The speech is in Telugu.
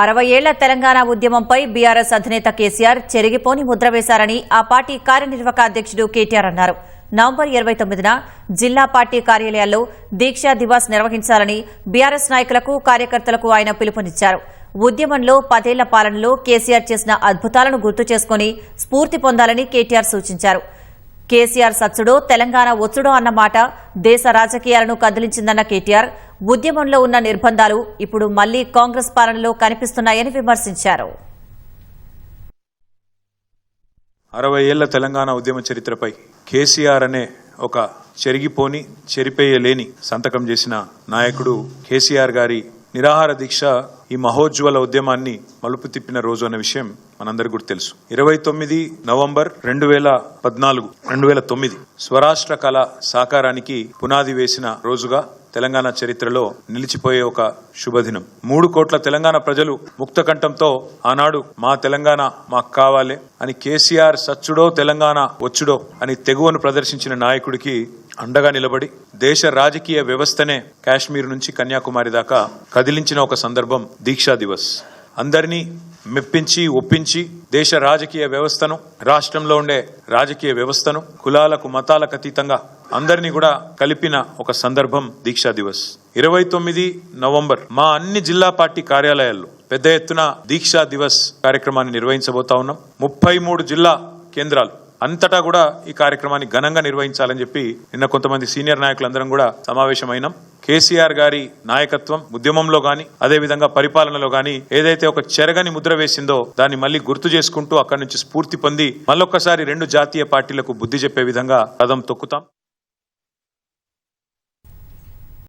60 ఏళ్ల తెలంగాణ ఉద్యమంపై బీఆర్ఎస్ అధినేత కేసీఆర్ చెరిగిపోని ముద్ర వేశారని ఆ పార్టీ కార్యనిర్వాహక అధ్యక్షుడు కేటీఆర్ అన్నారు. నవంబర్ 29న జిల్లా పార్టీ కార్యాలయాల్లో దీక్షా దివాస్ నిర్వహించాలని బీఆర్ఎస్ నాయకులకు కార్యకర్తలకు ఆయన పిలుపునిచ్చారు. ఉద్యమంలో 10 ఏళ్ల పాలనలో కేసీఆర్ చేసిన అద్భుతాలను గుర్తు చేసుకుని స్ఫూర్తి పొందాలని కేటీఆర్ సూచించారు. కేసీఆర్ సచ్చుడో తెలంగాణ ఒచ్చుడో అన్న మాట దేశ రాజకీయాలను కదిలించిందన్న కేటీఆర్ ఉద్యమంలో ఉన్న నిర్బంధాలు ఇప్పుడు మళ్లీ కాంగ్రెస్ పాలనలో కనిపిస్తున్నాయని విమర్శించారు. 60 ఏళ్ల తెలంగాణ ఉద్యమ చరిత్రపై కేసీఆర్ అనే ఒక చెరిగిపోని చెరిపేయలేని సంతకం చేసిన నాయకుడు కేసీఆర్ గారి నిరాహార దీక్ష ఈ మహోజ్వల ఉద్యమాన్ని మలుపు తిప్పిన రోజు అనే విషయం మనందరికీ కూడా తెలుసు. 29 నవంబర్ 2009 స్వరాష్ట్ర కళ సాకారానికి పునాది వేసిన రోజుగా తెలంగాణ చరిత్రలో నిలిచిపోయే ఒక శుభదినం. 3 కోట్ల తెలంగాణ ప్రజలు ముక్తకంఠంతో ఆనాడు మా తెలంగాణ మాకు కావాలి అని కేసీఆర్ సచ్చుడో తెలంగాణ వచ్చుడో అని తెగువను ప్రదర్శించిన నాయకుడికి అండగా నిలబడి దేశ రాజకీయ వ్యవస్థనే కాశ్మీర్ నుంచి కన్యాకుమారి దాకా కదిలించిన ఒక సందర్భం దీక్షా దివస్. అందరినీ మెప్పించి ఒప్పించి దేశ రాజకీయ వ్యవస్థను, రాష్ట్రంలో ఉండే రాజకీయ వ్యవస్థను కులాలకు మతాలకు అతీతంగా అందరినీ కూడా కలిపిన ఒక సందర్భం దీక్షా దివస్. 29 నవంబర్ మా అన్ని జిల్లా పార్టీ కార్యాలయాల్లో పెద్ద ఎత్తున దీక్షా దివస్ కార్యక్రమాన్ని నిర్వహించబోతా ఉన్నాం. 33 జిల్లా కేంద్రాలు అంతటా కూడా ఈ కార్యక్రమాన్ని ఘనంగా నిర్వహించాలని చెప్పి నిన్న కొంతమంది సీనియర్ నాయకులందరం కూడా సమావేశమైనాం. కేసీఆర్ గారి నాయకత్వం ఉద్యమంలో గాని అదేవిధంగా పరిపాలనలో గాని ఏదైతే ఒక చెరగని ముద్ర వేసిందో దాన్ని మళ్లీ గుర్తు చేసుకుంటూ అక్కడి నుంచి స్ఫూర్తి పొంది మళ్ళొక్కసారి 2 జాతీయ పార్టీలకు బుద్ధి చెప్పే విధంగా కదం తొక్కుతాం.